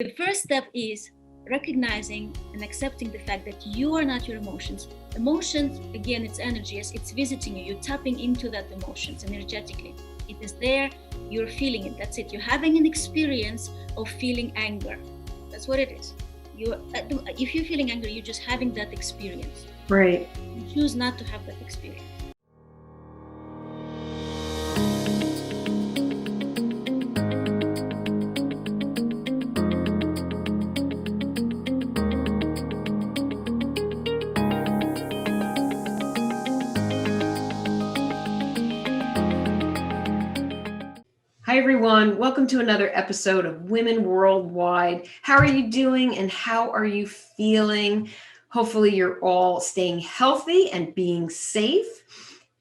The first step is recognizing and accepting the fact that you are not your emotions. Emotions, again, it's energy, it's visiting you. You're tapping into that emotions energetically. It is there, you're feeling it. That's it. You're having an experience of feeling anger. That's what it is. If you're feeling angry, you're just having that experience. Right. You choose not to have that experience. Hi, everyone. Welcome to another episode of Women Worldwide. How are you doing and how are you feeling? Hopefully, you're all staying healthy and being safe.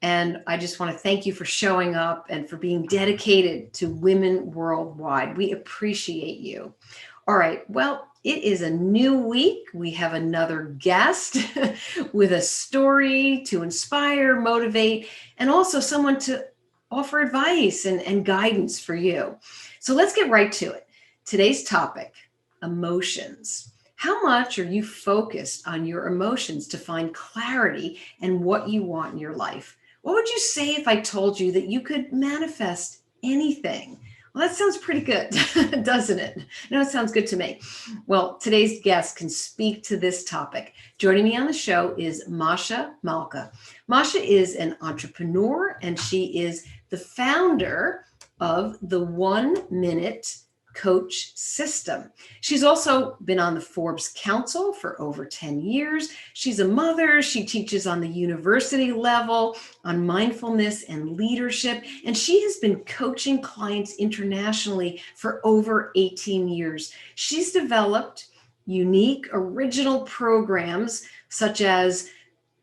And I just want to thank you for showing up and for being dedicated to Women Worldwide. We appreciate you. All right. Well, it is a new week. We have another guest with a story to inspire, motivate, and also someone to offer advice and guidance for you. So let's get right to it. Today's topic, emotions. How much are you focused on your emotions to find clarity and what you want in your life? What would you say if I told you that you could manifest anything? Well, that sounds pretty good, doesn't it? No, it sounds good to me. Well, today's guest can speak to this topic. Joining me on the show is Masha Malka. Masha is an entrepreneur and she is the founder of the 1 Minute Coach System. She's also been on the Forbes Council for over 10 years. She's a mother. She teaches on the university level on mindfulness and leadership. And she has been coaching clients internationally for over 18 years. She's developed unique, original programs such as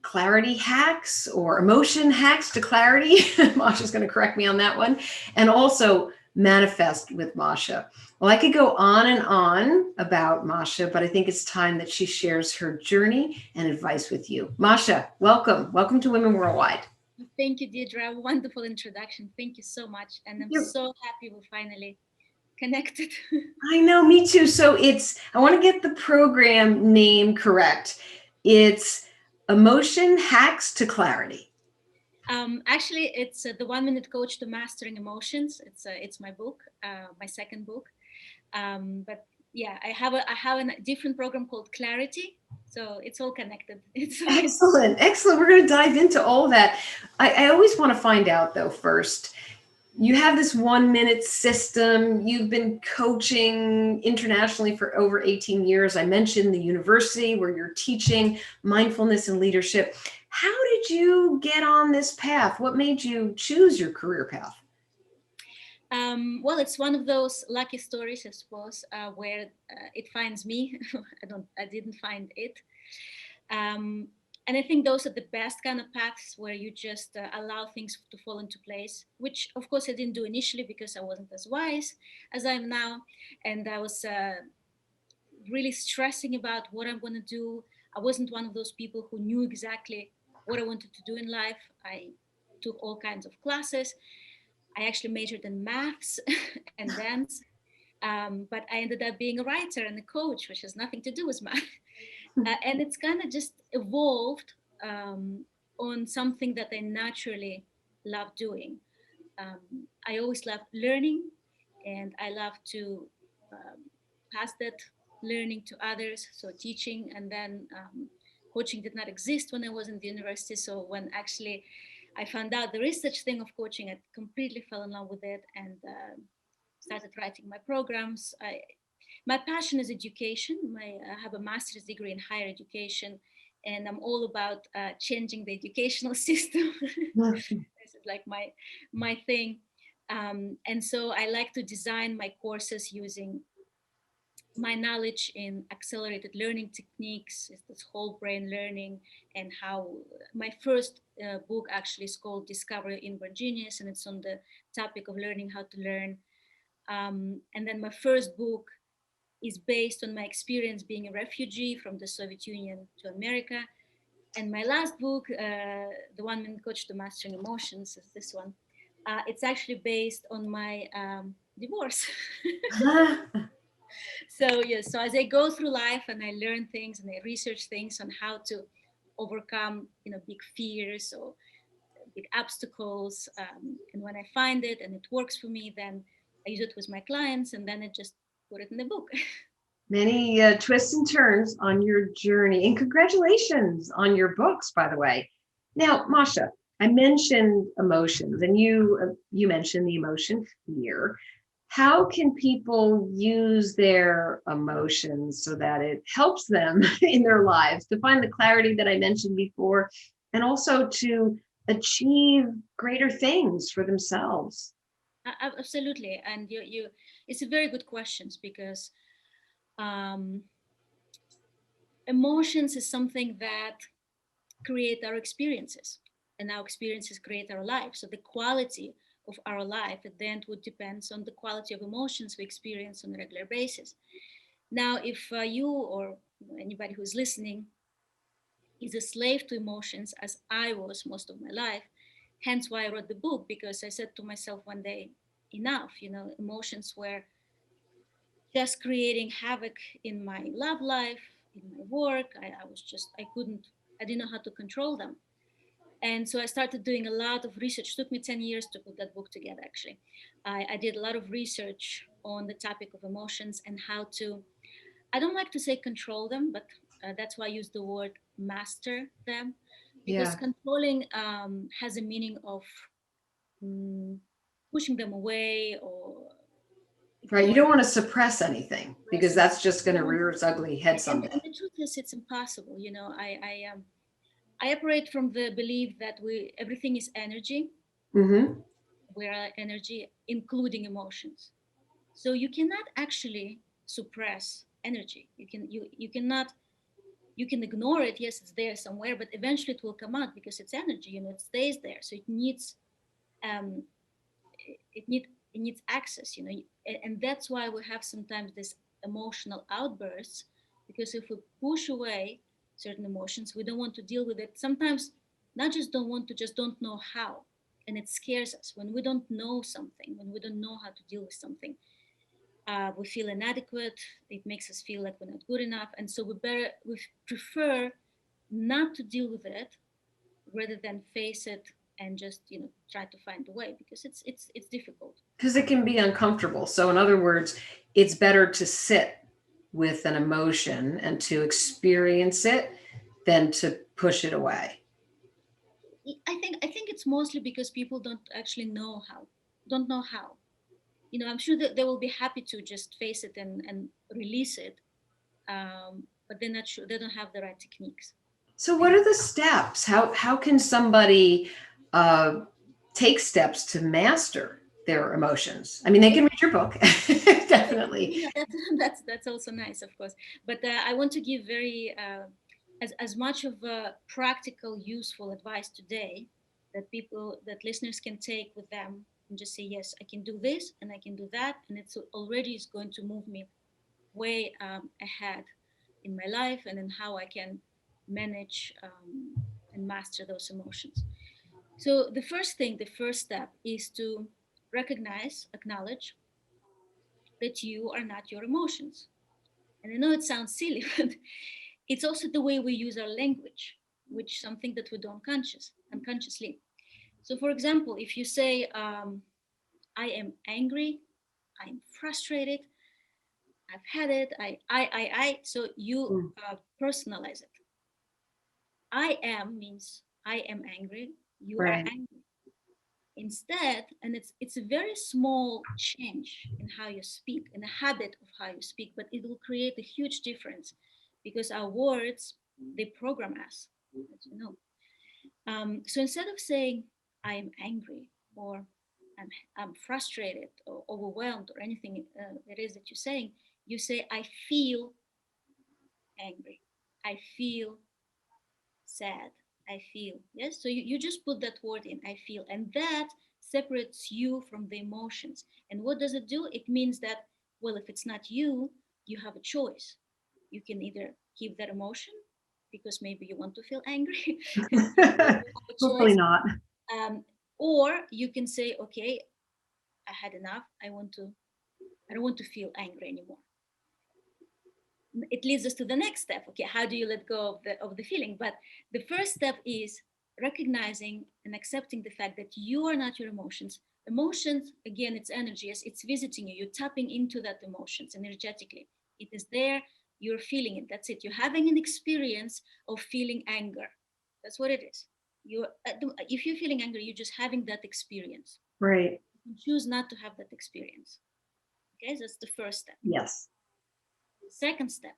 clarity hacks or emotion hacks to clarity. Masha's going to correct me on that one. And also manifest with Masha. Well, I could go on and on about Masha, but I think it's time that she shares her journey and advice with you. Masha, welcome. Welcome to Women Worldwide. Thank you, Deidre. Wonderful introduction. Thank you so much. And I'm so happy we finally connected. I know, me too. So I want to get the program name correct. It's Emotion Hacks to Clarity. Actually, it's the 1 Minute Coach to Mastering Emotions. It's my book, my second book. But yeah, I have a different program called Clarity. So it's all connected. Excellent. We're going to dive into all that. I always want to find out though, first, you have this 1 minute system. You've been coaching internationally for over 18 years. I mentioned the university where you're teaching mindfulness and leadership. How did you get on this path? What made you choose your career path? Well, it's one of those lucky stories, I suppose, where it finds me. I didn't find it. And I think those are the best kind of paths where you just allow things to fall into place, which of course I didn't do initially because I wasn't as wise as I am now. And I was really stressing about what I'm going to do. I wasn't one of those people who knew exactly what I wanted to do in life. I took all kinds of classes. I actually majored in maths and dance. But I ended up being a writer and a coach, which has nothing to do with math. And it's kind of just evolved on something that I naturally love doing. I always love learning, and I love to pass that learning to others. So teaching, and then coaching did not exist when I was in the university. So when actually I found out there is such thing of coaching, I completely fell in love with it and started writing my programs. My passion is education. I have a master's degree in higher education, and I'm all about changing the educational system. This is like my thing. And so I like to design my courses using my knowledge in accelerated learning techniques, is this whole brain learning, and how my first book actually is called Discover Your Inward Genius, and it's on the topic of learning how to learn. And then my first book is based on my experience being a refugee from the Soviet Union to America. And my last book, The 1 Minute Coach to Mastering Emotions, is this one. It's actually based on my divorce. So yes, so as I go through life and I learn things and I research things on how to overcome, big fears or big obstacles, and when I find it and it works for me, then I use it with my clients, and then I just put it in the book. Many twists and turns on your journey. And congratulations on your books, by the way. Now, Masha, I mentioned emotions, and you mentioned the emotion fear. How can people use their emotions so that it helps them in their lives to find the clarity that I mentioned before, and also to achieve greater things for themselves? Absolutely, and it's a very good questions because um, emotions is something that create our experiences, and our experiences create our life. So the quality of our life at the end would depends on the quality of emotions we experience on a regular basis. Now, if you or anybody who's listening is a slave to emotions, as I was most of my life, hence why I wrote the book, because I said to myself one day, enough, emotions were just creating havoc in my love life, in my work. I didn't know how to control them. And so I started doing a lot of research. It took me 10 years to put that book together, actually. I did a lot of research on the topic of emotions and how to, I don't like to say control them, but that's why I use the word master them, because Yeah, controlling has a meaning of mm, pushing them away or right. You don't ignoring, want to suppress anything because suppressing them. that's just going to rear its ugly head And someday. the truth is, it's impossible. I operate from the belief that everything is energy. Hmm. We are energy, including emotions. So you cannot actually suppress energy. You cannot, you can ignore it. Yes, it's there somewhere, but eventually it will come out because it's energy. It stays there. So um, it needs access. And that's why we have sometimes this emotional outbursts, because if we push away certain emotions, we don't want to deal with it. Sometimes not just don't want to, just don't know how, and it scares us when we don't know something, when we don't know how to deal with something. We feel inadequate. It makes us feel like we're not good enough, and so we prefer not to deal with it rather than face it and just try to find a way, because it's difficult. Because it can be uncomfortable. So, in other words, it's better to sit with an emotion and to experience it than to push it away. I think it's mostly because people don't know how. I'm sure that they will be happy to just face it and release it, but they're not sure. They don't have the right techniques. So, what And are the steps? How can somebody uh, take steps to master their emotions? I mean, they can read your book, definitely. yeah, that's that's also nice, of course. But I want to give very as much of practical, useful advice today that listeners can take with them and just say, yes, I can do this and I can do that, and it's already is going to move me way ahead in my life and in how I can manage and master those emotions. So the first step is to recognize, acknowledge that you are not your emotions. And I know it sounds silly, but it's also the way we use our language, which is something that we do unconsciously. So, for example, if you say, "I am angry," "I'm frustrated," "I've had it," so you Mm, personalize it. "I am" means I am angry. You are right. angry. Instead, and it's a very small change in how you speak, in the habit of how you speak, but it will create a huge difference, because our words, they program us, as you know. So instead of saying I am angry, or I'm frustrated or overwhelmed, or anything it is that you're saying, you say I feel angry, I feel sad, I feel. Yes, so you just put that word in, I feel, and that separates you from the emotions. And what does it do? It means that, well, if it's not you, you have a choice. You can either keep that emotion because maybe you want to feel angry. You have a Hopefully choice. not. um, or you can say, okay, I had enough. I don't want to feel angry anymore. it leads us to the next step. Okay, how do you let go of the feeling? But the first step is recognizing and accepting the fact that you are not your emotions. Emotions, again, it's energy. Yes, it's visiting you. You're tapping into that emotions energetically. It is there. You're feeling it. That's it. You're having an experience of feeling anger. That's what it is. You, if you're feeling anger, you're just having that experience. Right. You choose not to have that experience. Okay, that's the first step. Yes. The second step,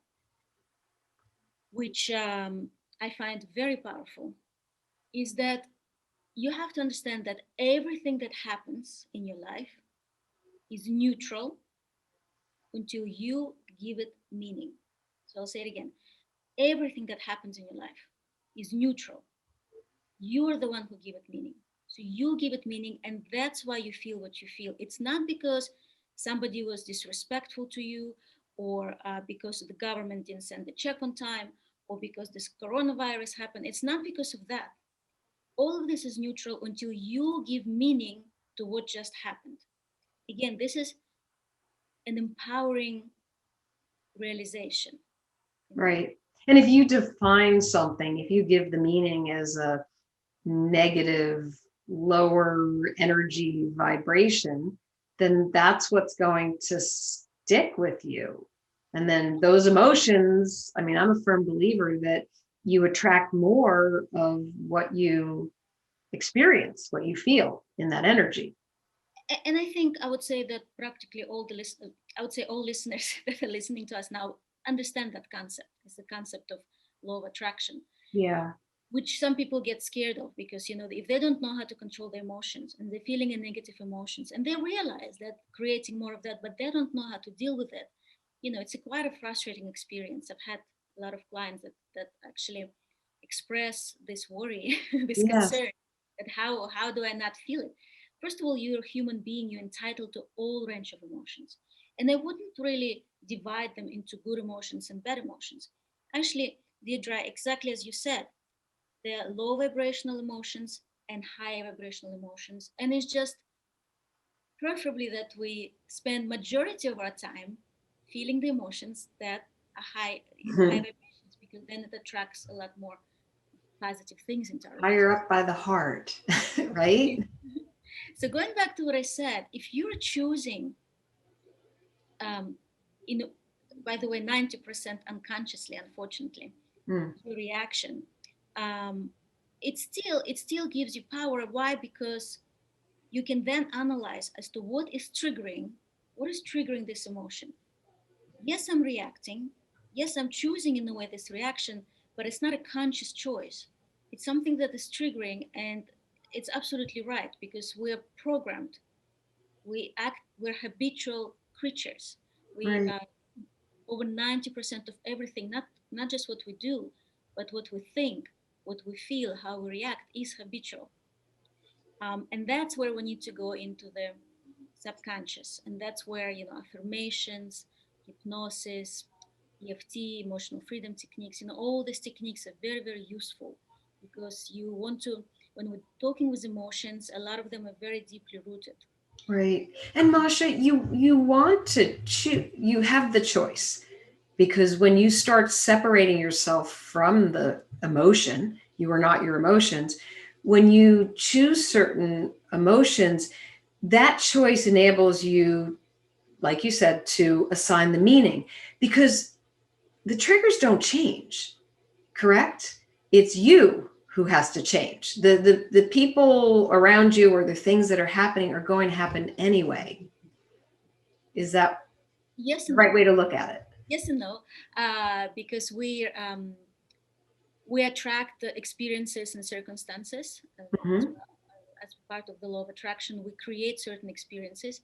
which I find very powerful, is that you have to understand that everything that happens in your life is neutral until you give it meaning. So I'll say it again. Everything that happens in your life is neutral. You're the one who give it meaning. So you give it meaning, and that's why you feel what you feel. It's not because somebody was disrespectful to you, or because the government didn't send the check on time, or because this coronavirus happened. It's not because of that. All of this is neutral until you give meaning to what just happened. Again, this is an empowering realization. You know, Right. And if you define something, if you give the meaning as a negative, lower energy vibration, then that's what's going to stick with you. And then those emotions, I mean, I'm a firm believer that you attract more of what you experience, what you feel in that energy. and I think I would say that practically all I would say all listeners that are listening to us now understand that concept. It's the concept of law of attraction, Yeah. which some people get scared of because if they don't know how to control their emotions and they're feeling a negative emotions and they realize that creating more of that, but they don't know how to deal with it. It's a quite a frustrating experience. I've had a lot of clients that actually express this worry, this Yes. concern, that how do I not feel it? First of all, you're a human being. You're entitled to all range of emotions, and I wouldn't really divide them into good emotions and bad emotions. Actually, Deidre, exactly as you said, there are low vibrational emotions and high vibrational emotions, and it's just preferably that we spend majority of our time feeling the emotions that are high vibrations, because then it attracts a lot more positive things into our lives. Higher up by the heart, right? So going back to what I said, if you're choosing, um, you know, by the way, 90% unconsciously, unfortunately, Mm, your reaction, um, it still gives you power. Why? Because you can then analyze as to what is triggering this emotion. Yes, I'm reacting. Yes, I'm choosing in a way this reaction, but it's not a conscious choice. It's something that is triggering, and it's absolutely right because we're programmed. We're habitual creatures. We right. Over 90% of everything, not just what we do, but what we think, what we feel, how we react is habitual. And that's where we need to go into the subconscious, and that's where affirmations, hypnosis, EFT, emotional freedom techniques, all these techniques are very, very useful, because you want to, when we're talking with emotions, a lot of them are very deeply rooted. Right. And Masha, you want to choose, you have the choice, because when you start separating yourself from the emotion, you are not your emotions. When you choose certain emotions, that choice enables you, like you said, to assign the meaning, because the triggers don't change, correct? It's you who has to change. The people around you or the things that are happening are going to happen anyway. Is that Yes the and right no. way to look at it? Yes and no, because we attract the experiences and circumstances as Hmm. well. As part of the law of attraction, we create certain experiences,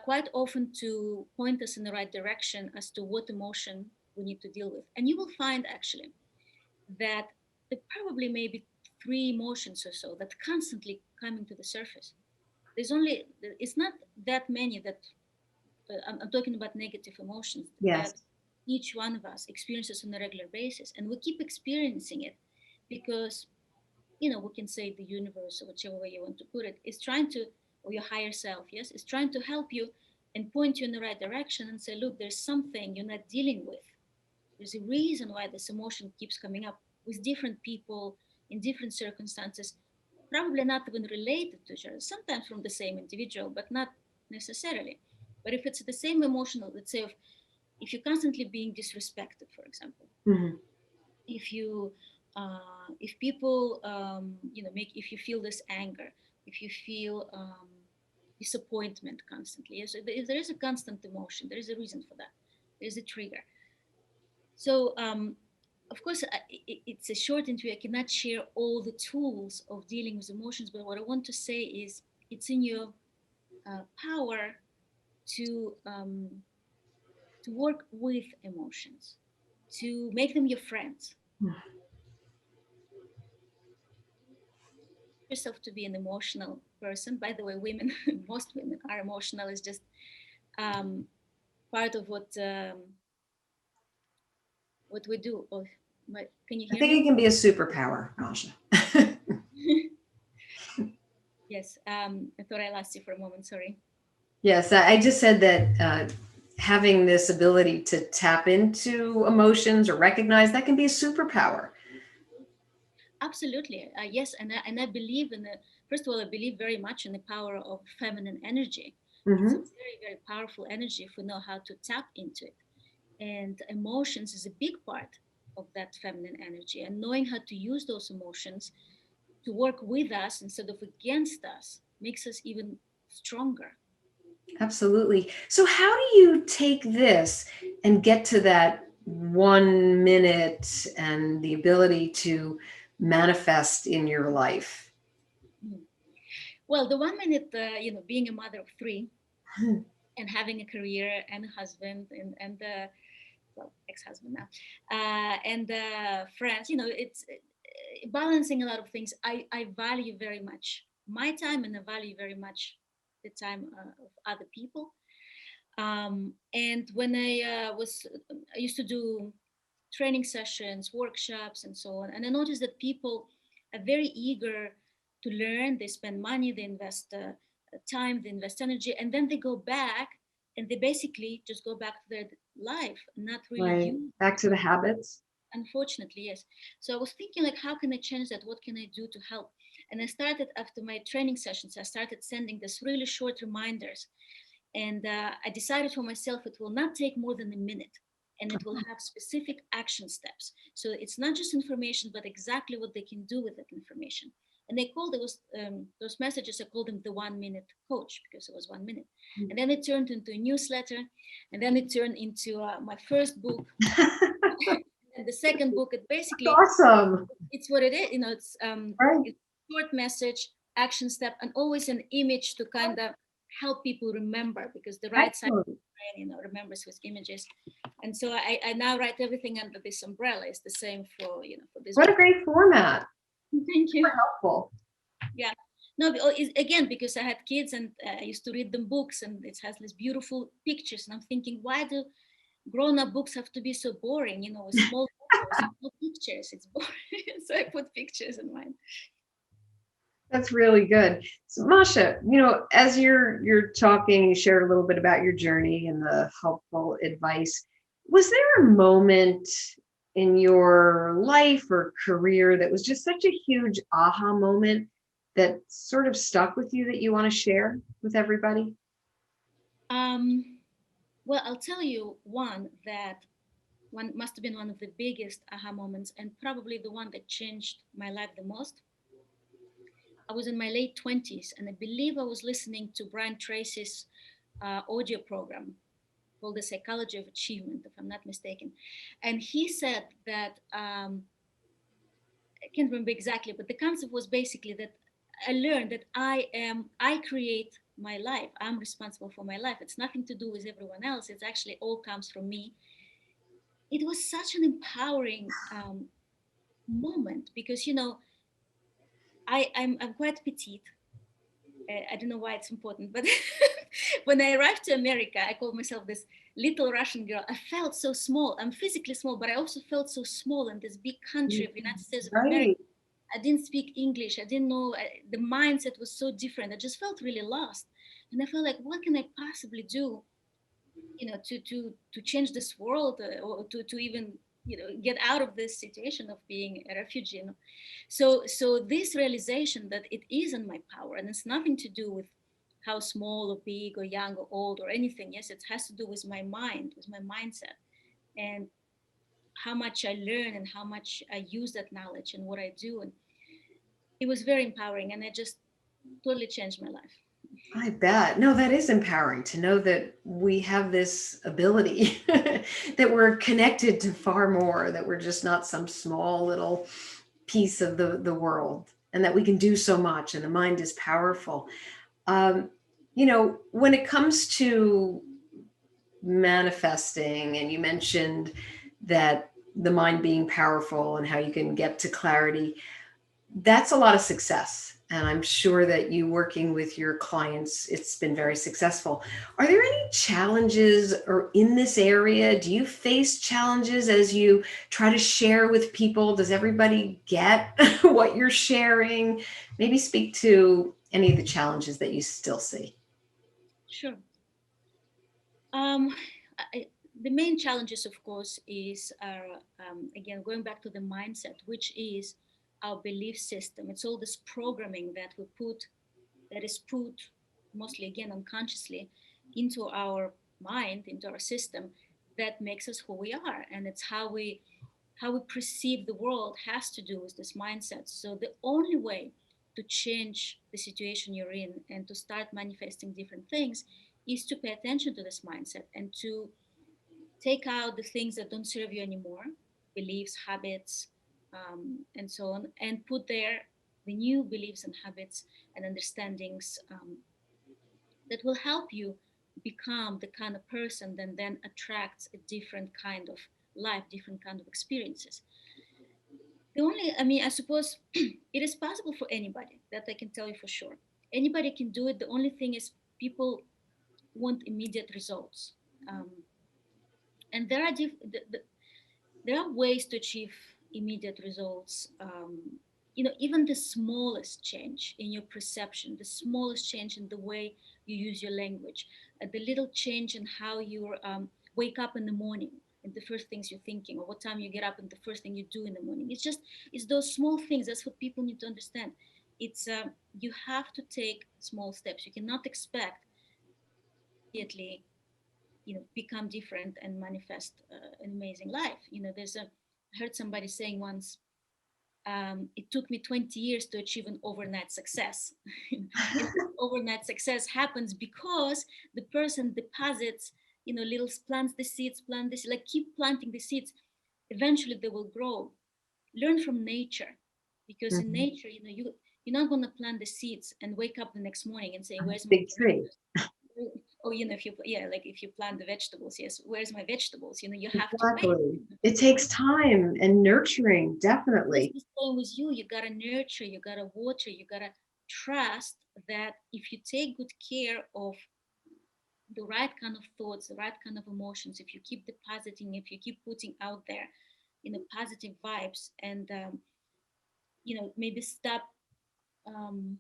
quite often to point us in the right direction as to what emotion we need to deal with. And you will find actually that there probably maybe three emotions or so that constantly coming to the surface. It's not that many that I'm talking about negative emotions Yes. that each one of us experiences on a regular basis, and we keep experiencing it because we can say the universe, or whichever way you want to put it, is trying to, or your higher self, yes, is trying to help you and point you in the right direction and say, look, there's something you're not dealing with. There's a reason why this emotion keeps coming up with different people in different circumstances, probably not even related to each other, sometimes from the same individual, but not necessarily. But if it's the same emotional, let's say, if you're constantly being disrespected, for example, Mhm. if you if people make, if you feel this anger, if you feel disappointment constantly, yes, if there is a constant emotion, there is a reason for that, there's a trigger. So of course, it's a short interview, I cannot share all the tools of dealing with emotions, but what I want to say is it's in your power to work with emotions, to make them your friends, yourself to be an emotional person. By the way, women, most women are emotional. It's just um, part of what we do. Oh, can you I hear think it me? can be a superpower, Masha. Yes. I thought I lost you for a moment. Sorry. Yes, I just said that having this ability to tap into emotions or recognize that can be a superpower. Absolutely. Yes, and I believe in the. First of all, I believe very much in the power of feminine energy. It's a Hmm. very, very powerful energy if we know how to tap into it. And emotions is a big part of that feminine energy. And knowing how to use those emotions to work with us instead of against us makes us even stronger. Absolutely. So, how do you take this and get to that 1 minute and the ability to manifest in your life? Mhm. Well, the 1 minute, being a mother of three and having a career and a husband and well, ex-husband now, and friends, it's balancing a lot of things. I value very much my time, and I value very much the time of other people. And when I used to do training sessions, workshops, and so on. And I noticed that people are very eager to learn. They spend money, they invest time, they invest energy, and then they go back and they basically just go back to their life, not really Right. use Back to the habits. unfortunately, yes. So I was thinking, like, how can I change that? What can I do to help? And I started, after my training sessions, I started sending this really short reminders, and I decided for myself it will not take more than a minute, and it will have specific action steps. So it's not just information, but exactly what they can do with that information. And they called those messages, I called them the 1 minute coach, because it was 1 minute. And then it turned into a newsletter, and then it turned into my first book. And the second book, it basically, Awesome. it's what it is. Right. It's a short message, action step, and always an image to kind of help people remember, because the right side of Excellent. the brain, remembers with images. And so I now write everything under this umbrella. It's the same for this What a book. great format. Thank you. Helpful. Yeah. No, again, because I had kids and I used to read them books, and it has these beautiful pictures. And I'm thinking, why do grown-up books have to be so boring? With small photos, no pictures. It's boring. So I put pictures in mine. That's really good. So, Masha, as you're talking, you shared a little bit about your journey and the helpful advice. Was there a moment in your life or career that was just such a huge aha moment that sort of stuck with you that you want to share with everybody? Um, well, I'll tell you one that one must have been one of the biggest aha moments, and probably the one that changed my life the most. I was in my late 20s, and I believe I was listening to Brian Tracy's audio program called The Psychology of Achievement, if I'm not mistaken. And he said that, I can't remember exactly, but the concept was basically that I learned that I create my life. I'm responsible for my life. It's nothing to do with everyone else. It's actually all comes from me. It was such an empowering moment, because I'm quite petite. I don't know why it's important, but when I arrived to America, I called myself this little Russian girl. I felt so small. I'm physically small, but I also felt so small in this big country of the United States of America. Right. I didn't speak English. I didn't know, the mindset was so different. I just felt really lost, and I felt like, what can I possibly do to change this world, or to even get out of this situation of being a refugee. So this realization that it is in my power, and it's nothing to do with how small or big or young or old or anything. Yes, it has to do with my mind, with my mindset, and how much I learn and how much I use that knowledge and what I do. And it was very empowering, and it just totally changed my life. I bet. No, that is empowering to know that we have this ability, that we're connected to far more, that we're just not some small little piece of the world, and that we can do so much, and the mind is powerful. Um, when it comes to manifesting, and you mentioned that the mind being powerful and how you can get to clarity, that's a lot of success. And I'm sure that you working with your clients, it's been very successful. Are there any challenges or in this area? Do you face challenges as you try to share with people? Does everybody get what you're sharing? Maybe speak to any of the challenges that you still see. Sure. Um, I, the main challenges, of course, is again going back to the mindset, which is our belief system. It's all this programming that is put mostly again unconsciously into our mind, into our system, that makes us who we are, and it's how we perceive the world has to do with this mindset. So the only way to change the situation you're in and to start manifesting different things is to pay attention to this mindset and to take out the things that don't serve you anymore, beliefs, habits, and so on, and put there the new beliefs and habits and understandings that will help you become the kind of person that then attracts a different kind of life, different kind of experiences. The only, I mean, I suppose it is possible for anybody, that I can tell you for sure. Anybody can do it. The only thing is people want immediate results. Um, and there are ways to achieve immediate results. Even the smallest change in your perception, the smallest change in the way you use your language, the little change in how you wake up in the morning and the first things you're thinking, or what time you get up and the first thing you do in the morning. It's those small things. That's what people need to understand. It's You have to take small steps. You cannot expect immediately become different and manifest an amazing life. I heard somebody saying once, it took me 20 years to achieve an overnight success. And this overnight success happens because the person deposits, little plants the seeds, plant this, like keep planting the seeds. Eventually they will grow. Learn from nature, because in Mhm. nature, you're not going to plant the seeds and wake up the next morning and say, where's my Big tree. or if you like if you plant the vegetables, yes, where's my vegetables, you have to wait. Exactly. It takes time and nurturing, It's definitely. the same with you. You gotta nurture, you gotta water, you gotta trust that if you take good care of the right kind of thoughts, the right kind of emotions, if you keep depositing, if you keep putting out there positive vibes, and maybe um,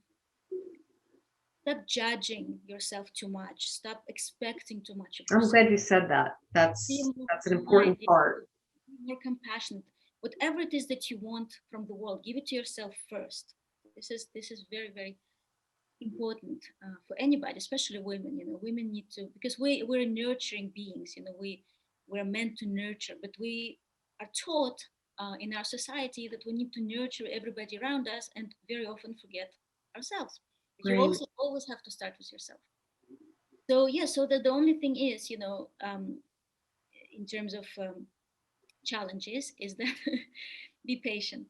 stop judging yourself too much, stop expecting too much of I'm yourself, glad you said that. be That's more that's an important minded, part. be more compassionate. Whatever it is that you want from the world, give it to yourself first. This is very, very important for anybody, especially women. Women need to, because we're nurturing beings. We're meant to nurture, but we are taught in our society that we need to nurture everybody around us, and very often forget ourselves. But you Right. also always have to start with yourself. So yeah, so that the only thing is, in terms of challenges, is that be patient.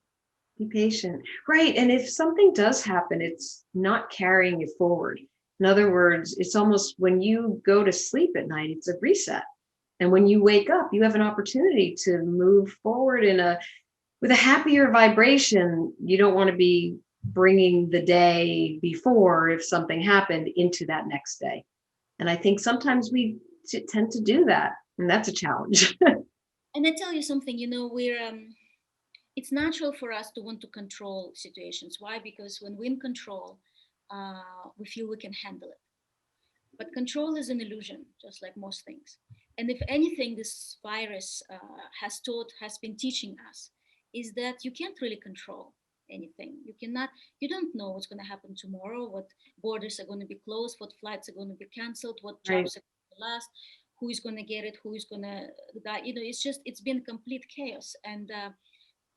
Be patient. Right. And if something does happen, it's not carrying you forward. In other words, it's almost when you go to sleep at night, it's a reset. And when you wake up, you have an opportunity to move forward with a happier vibration. You don't want to be bringing the day before, if something happened, into that next day. And I think sometimes we tend to do that. And that's a challenge. And I tell you something, we're it's natural for us to want to control situations. Why? Because when we're in control, we feel we can handle it. But control is an illusion, just like most things. And if anything, this virus has been teaching us is that you can't really control anything. You don't know what's going to happen tomorrow, what borders are going to be closed, what flights are going to be canceled, what Right. jobs are going to last, who is going to get it, who is going to die. It's been complete chaos. And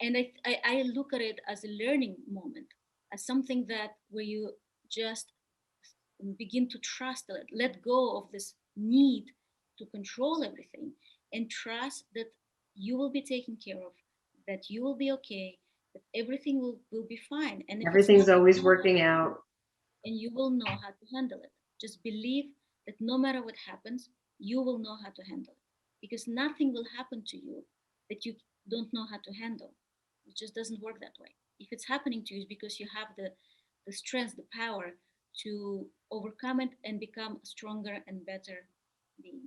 I look at it as a learning moment, as something that where you just begin to trust, let go of this need to control everything, and trust that you will be taken care of, that you will be okay, that everything will be fine. And if it's Everything's not, always working out. and you will know how to handle it. Just believe that no matter what happens, you will know how to handle it. Because nothing will happen to you that you don't know how to handle. It just doesn't work that way. If it's happening to you, it's because you have the strength, the power to overcome it and become a stronger and better being.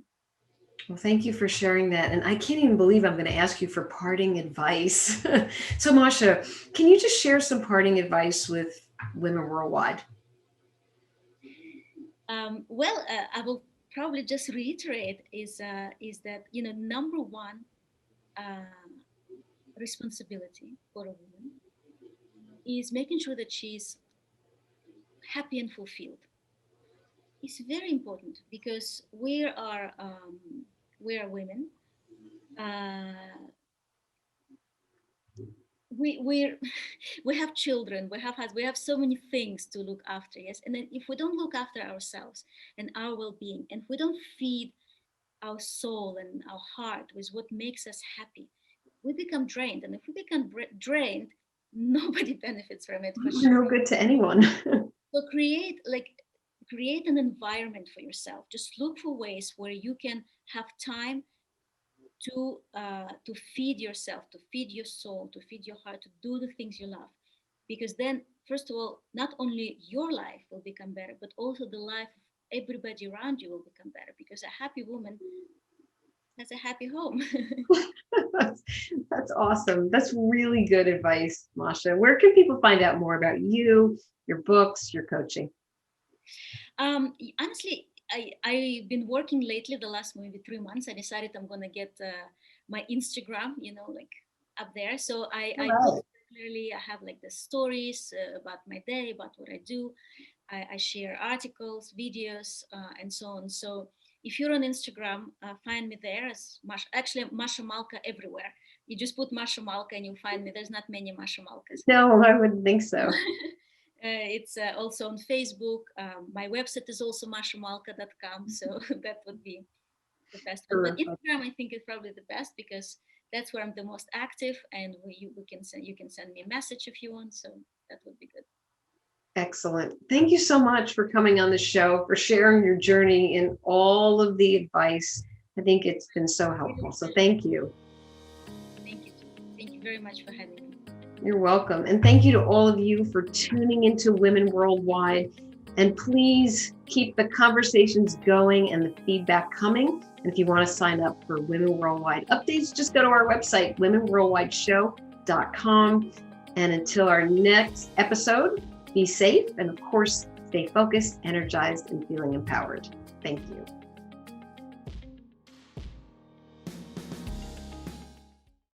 Well, thank you for sharing that. And I can't even believe I'm going to ask you for parting advice. So, Masha, can you just share some parting advice with women worldwide? I will probably just reiterate is that number one uh, responsibility for a woman is making sure that she's happy and fulfilled. It's very important because we are women. Uh, we we have children. We have so many things to look after. Yes, and then if we don't look after ourselves and our well-being, and if we don't feed our soul and our heart with what makes us happy, we become drained. And if we become drained, nobody benefits from it for We're sure. no good to anyone. So create an environment for yourself. Just look for ways where you can have time to feed yourself, to feed your soul, to feed your heart, to do the things you love. Because then, first of all, not only your life will become better, but also the life of everybody around you will become better. Because a happy woman has a happy home. that's, that's awesome. That's really good advice, Masha. Where can people find out more about you, your books, your coaching? Honestly, I've been working lately. The last maybe 3 months, I decided I'm gonna get my Instagram, like up there. So All I post right. regularly. I have like the stories about my day, about what I do. I share articles, videos, and so on. So if you're on Instagram, find me there as actually Masha Malka everywhere. You just put Masha Malka and you'll find me. There's not many Masha Malkas. No, I wouldn't think so. It's also on Facebook. My website is also mashamalka.com, so that would be the best one. But Terrific. Instagram, I think, is probably the best because that's where I'm the most active, and you can send me a message if you want. So that would be good. Excellent. Thank you so much for coming on the show, for sharing your journey and all of the advice. I think it's been so Really helpful. a So pleasure. thank you. Thank you. Thank you very much for having me. You're welcome. And thank you to all of you for tuning into Women Worldwide. And please keep the conversations going and the feedback coming. And if you want to sign up for Women Worldwide updates, just go to our website, womenworldwideshow.com. And until our next episode, be safe and, of course, stay focused, energized, and feeling empowered. Thank you.